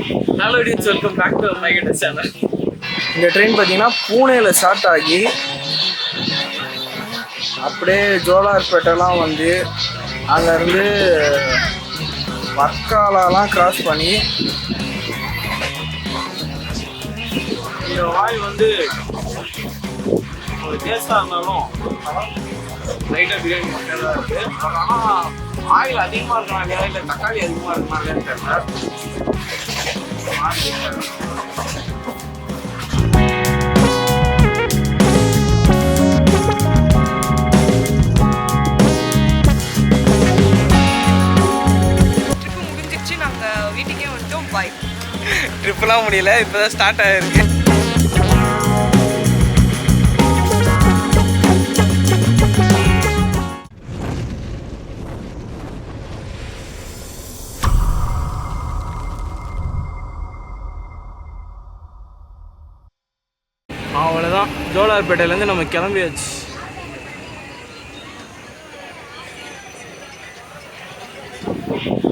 Hello dears, welcome back to my channel. இந்த train பார்த்தீங்கன்னா பூனேயில் ஸ்டார்ட் ஆகி அப்படியே ஜோலார்பேட்டெல்லாம் வந்து அங்கேருந்து வர்க்காலாலாம் கிராஸ் பண்ணி இந்த வாய் வந்து ஒரு டேஸ்டாக இருந்தாலும் லைட்டாக பிரியாணி மட்டும் தான் இருக்குது. பட் ஆனால் ஆயில் அதிகமாக இருக்கிறாங்க இல்லை தக்காளி அதிகமாக இருக்கிறாங்கன்னு தெரியல. வீட்டுக்கே வந்துட்டோம். பாய். ட்ரிப்லாம் முடியல, இப்போ தான் ஸ்டார்ட் ஆகிருக்கு. அவ்வளோதான், ஜோலார்பேட்டையிலேருந்து நம்ம கிளம்பியாச்சு.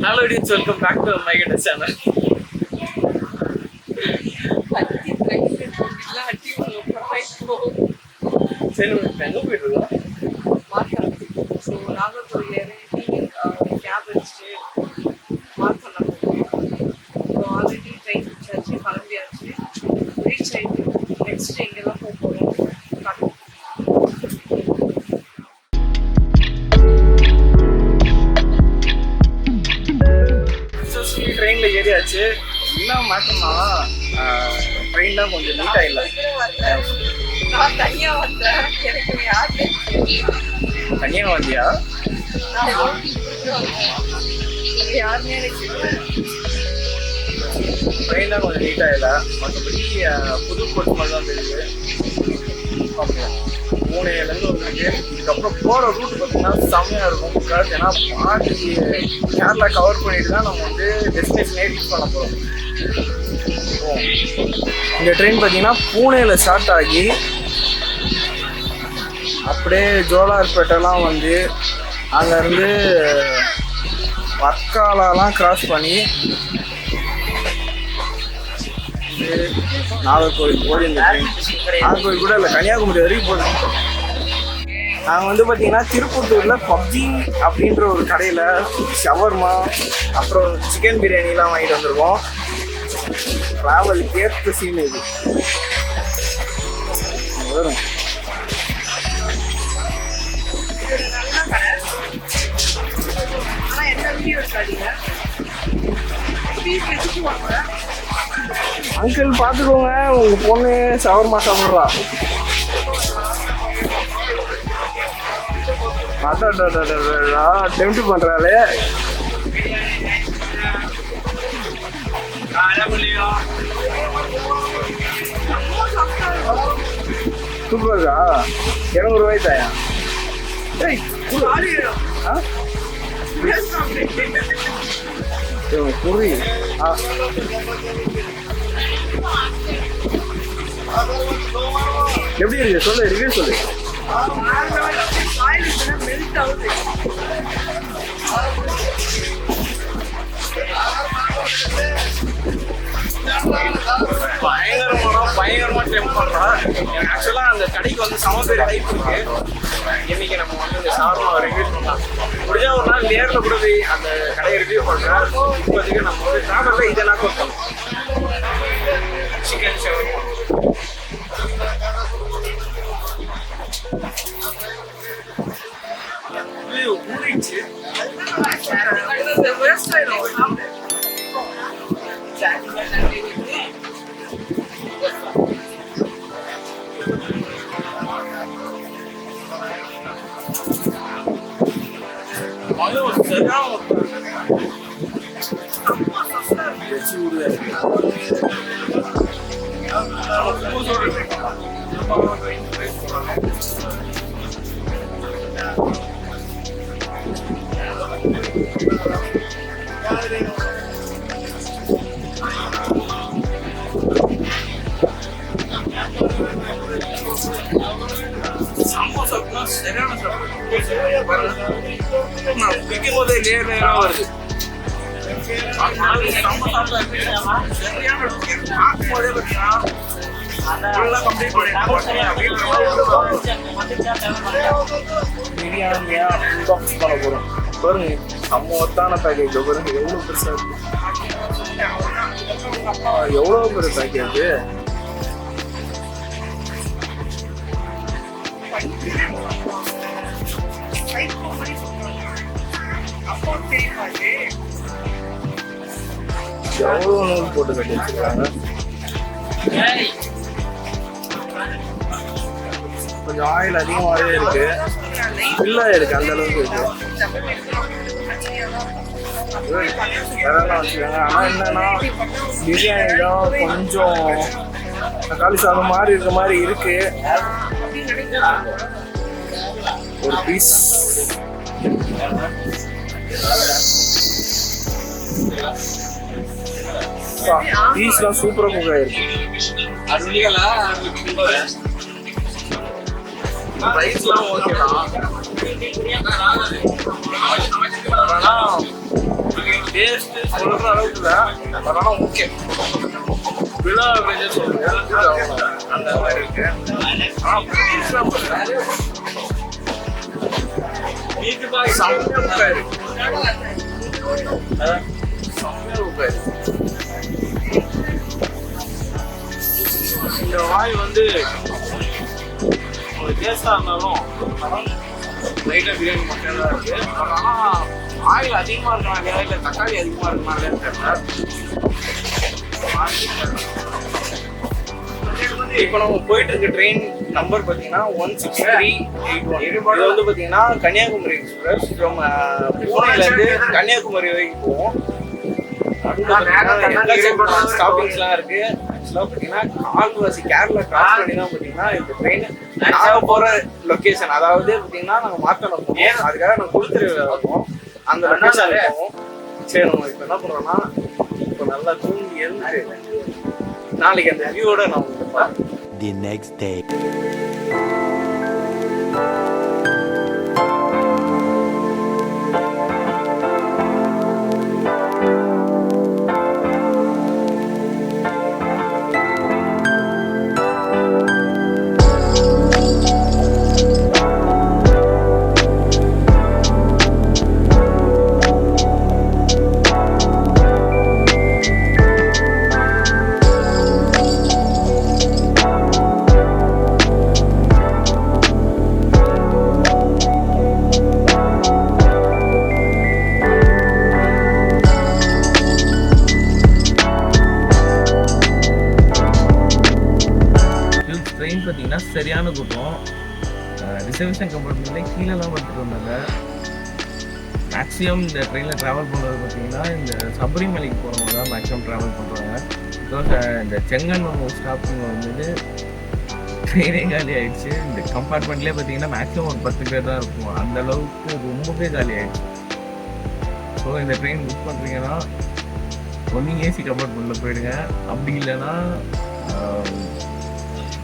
Hello dears, welcome back to my channel. சரி, எங்கே போயிட்டு இருக்கோம்? ஸோ நாகர்கோவில் கேப் வச்சுட்டு மார்க் பண்ண போகிறோம். ஸோ ஆல்ரெடி ட்ரெயின் வச்சாச்சு, கிளம்பியாச்சு, ரீச் ஆகிட்டு நெக்ஸ்ட் எங்கெல்லாம் போக போகிறோம். ட்ரெயினில் ஏறியாச்சு. என்ன மாற்றம்னா ட்ரெயின்லாம் கொஞ்சம் நீட் ஆகிடல. நான் தனியாக வந்தேன், எனக்கு யார் தனியாக வந்தியா? யாருமே எனக்கு ட்ரெயின்லாம் கொஞ்சம் நீட் ஆகிடல. மற்றபடி புதுக்கோட்டை மாதிரி தான் தெரியுது. ஓகே, பூனேலேருந்து வந்துருக்கு. இதுக்கப்புறம் போகிற ரூட் பார்த்தீங்கன்னா செம்மையாக இருக்கும். பிகாஸ் ஏன்னா பாதி கேரளா கவர் பண்ணிட்டு தான் நம்ம வந்து டெஸ்டினேஷனே ரீச் பண்ண போகிறோம். இந்த ட்ரெயின் பார்த்தீங்கன்னா பூனேயில் ஸ்டார்ட் ஆகி அப்படியே ஜோலார்பேட்டெல்லாம் வந்து அங்கேருந்து வர்க்காலாலாம் கிராஸ் பண்ணி நாகர்கோவில் போகுது. இந்த ட்ரெயின் நாகர்கோவில் கூட இல்லை, கன்னியாகுமரி வரைக்கும் போகுது. நாங்கள் வந்து பார்த்தீங்கன்னா திருப்பத்தூரில் பப்ஜி அப்படின்ற ஒரு கடையில் ஷவர்மா அப்புறம் சிக்கன் பிரியாணிலாம் வாங்கிட்டு வந்திருக்கோம். ட்ராவல் ஏற்ற சீன் இது வரும். நல்ல கடை. ஆனால் என்ன வீடியோ இருக்காதீங்க. அங்கிள் பார்த்துக்கோங்க, உங்கள் பொண்ணு ஷவர்மா சாப்பிட்றா. அதான் டெம்ப்ட் பண்ணுறாளே. சூப்பர்க்கா, 200 ரூபாய் தாயா? புரி எப்படி இருக்கு சொல்லு, ரிவ்யூ சொல்லு. பயங்கரமாக டெம்ப் பண்ணுறான். ஆக்சுவலாக அந்த கடைக்கு வந்து செம பேர் ஹைப் இருக்கு. இன்னைக்கு நம்ம வந்து இந்த ஷவர்மா ரிவ்யூ பண்ணலாம். முடிஞ்சா ஒரு நாள் நேரில் கூட போய் அந்த கடையை ரிவ்யூ பண்ணுறேன். இப்போதைக்கு நம்ம வந்து ஷாப்பில் இதெல்லாம் கொடுத்தோம். Chicken shawarma ஊறிச்சு. சமோசாக்குனா சரியான சாப்பிடு. நான் பிடிக்கும் போதே லேயராக வருது. பிரியாணியா அன்பாக்ஸ் பண்ண போறோம். பாருங்க அம்மோத்தான பேக்கேஜ் பாருங்க எவ்வளவு பெருசா இருக்கு. எவ்வளவு பெரிய பேக்கேஜ். எவ்வளவு நூல் போட்டு கட்டி வச்சிருக்காங்க. கொஞ்சம் ஆயில் அதிகமாகவே இருக்கு, ஃபுல்லாக இருக்கு, அந்த அளவுக்கு இருக்கு. வேறெல்லாம் வச்சுக்கோங்க. ஆனால் என்னன்னா பிரியாணி தான் கொஞ்சம் தக்காளி சாதம் மாதிரி இருக்க மாதிரி இருக்கு. ஒரு பீஸ் பீஸ்லாம் சூப்பராக குக் ஆயிருக்கு. ரைஸ்லாம் ஓகே தான், ஆனால் டேஸ்ட் சொல்கிற அளவுக்கு இல்லை, அதனால் ஓகே. விழா வெஜ் சொல்லுங்க அந்த மாதிரி இருக்கு. ஆனால் பீஸ்லாம் செம்மையாக இருக்கு. இந்த வாய் வந்து ஒரு டேஸ்டாக இருந்தாலும் லைட்டாக பிரியாணி மட்டும் தான் இருக்கு. ஆனால் ஆயில் அதிகமாக இருக்காங்க, இல்லை தக்காளி அதிகமாக இருக்குனாலே தெரியல. இப்போ நம்ம போயிட்டு இருக்க ட்ரெயின் நம்பர் பார்த்தீங்கன்னா 16381. இது வந்து பார்த்தீங்கன்னா கன்னியாகுமரி எக்ஸ்பிரஸ். நம்ம பூனேலேருந்து கன்னியாகுமரி வரைக்கும் போவோம். ஸ்டாப்பிங்ஸ்லாம் இருக்கு. ஆக்சுவலாக பார்த்தீங்கன்னா கால்வாசி கேரளா கிராஸ் பண்ணி தான் பார்த்தீங்கன்னா இந்த ட்ரெயின் நாங்கள் போகிற லொக்கேஷன், அதாவது பார்த்தீங்கன்னா நாங்கள் மாற்றணும் போவோம். அதுக்காக நாங்கள் கொடுத்துருவோம் இருக்கோம், அந்த லொக்கேஷன் போவோம். சரி, நம்ம இப்போ என்ன பண்ணுறோம்னா இப்போ நல்லா தூங்கி எழுந்து நாளைக்கு அந்த வியூவோட நான் உங்களுக்கு the next day. பார்த்தீங்கன்னா சரியான கூட்டம். ரிசர்வேஷன் கம்பார்ட்மெண்ட்லேயே கீழெல்லாம் வந்துட்டு இருந்தாங்க. மேக்ஸிமம் இந்த ட்ரெயினில் ட்ராவல் பண்ணுறது பார்த்தீங்கன்னா இந்த சபரிமலைக்கு போகிறவங்க தான் மேக்ஸிமம் ட்ராவல் பண்ணுறாங்க. பிகாஸ் இந்த செங்கன்னூர் ஸ்டாப்பிங் வந்து ட்ரெயினே காலி ஆகிடுச்சு. இந்த கம்பார்ட்மெண்ட்லேயே பார்த்தீங்கன்னா மேக்ஸிமம் ஒரு 10 பேர் தான் இருக்கும், அந்த அளவுக்கு ரொம்பவே காலி ஆகிடுச்சு. ஸோ இந்த ட்ரெயின் புக் பண்ணுறீங்கன்னா ஒன்று ஏசி கம்பார்ட்மெண்ட்டில் போயிடுங்க, அப்படி இல்லைன்னா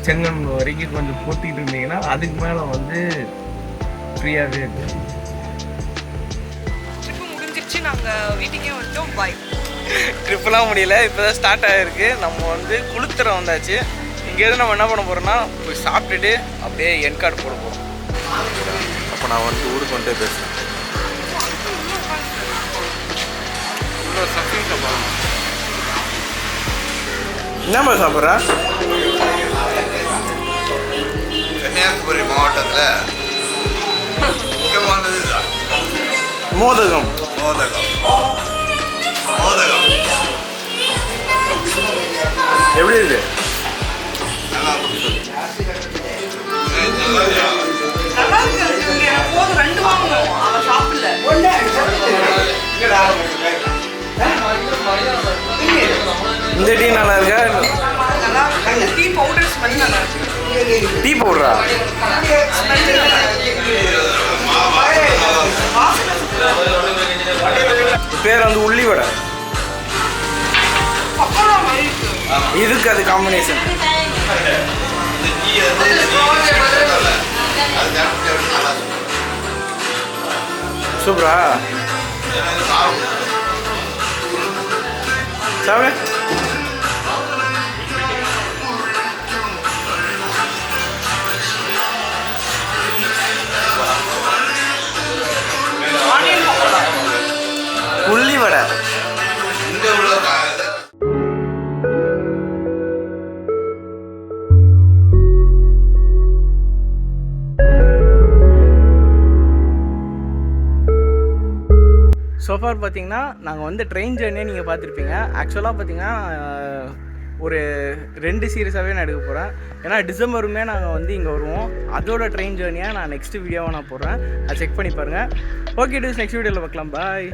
செங்கன் வரைக்கும் கொஞ்சம் போட்டிட்டு இருந்தீங்கன்னா அதுக்கு மேலே வந்து ஃப்ரீயாகவே இருக்கு. ட்ரிப்பு முடிஞ்சிருச்சு, நாங்கள் வீட்டுக்கே வந்துட்டோம். பாய். ட்ரிப்புலாம் முடியல, இப்போ தான் ஸ்டார்ட் ஆகிருக்கு. நம்ம வந்து குளுத்துறை வந்தாச்சு. இங்கேருந்து நம்ம என்ன பண்ண போகிறோம்னா போய் சாப்பிட்டுட்டு அப்படியே என் கார்டு போட போகிறோம். அப்போ நான் வந்து ஊருக்கு வந்துட்டு பேசுகிறேன். என்னம்மா சாப்பிட்றா? கன்னியாகுமரி மாவட்டத்தில் முக்கியமானது மோதகம். எப்படி இருக்கு? ரெண்டு வாங்கணும், அவன் சாப்பிடல. இந்த டீ நல்லா இருக்கா? டீ பவுடர் ஸ்மெல் நல்லா இருக்கு. டீ பவுடரா? பேர் வந்து உள்ளி வடை. இதுக்கு அது காம்பினேஷன். சூப்பரா. சாப்பிடு. புள்ளி வடை. இங்கே உள்ள சோஃபார் பார்த்தீங்கன்னா நாங்கள் வந்து ட்ரெயின் ஜேர்னியே நீங்கள் பார்த்துருப்பீங்க. ஆக்சுவலாக பார்த்தீங்கன்னா ஒரு 2 சீரியஸாகவே நான் எடுக்க போகிறேன். ஏன்னா டிசம்பருமே நாங்கள் வந்து இங்கே வருவோம். அதோட ட்ரெயின் ஜேர்னியாக நான் நெக்ஸ்ட் வீடியோவை நான் போடுறேன். அதை செக் பண்ணி பாருங்கள். ஓகே டூஸ், நெக்ஸ்ட் வீடியோவில் பார்க்கலாம். பாய்.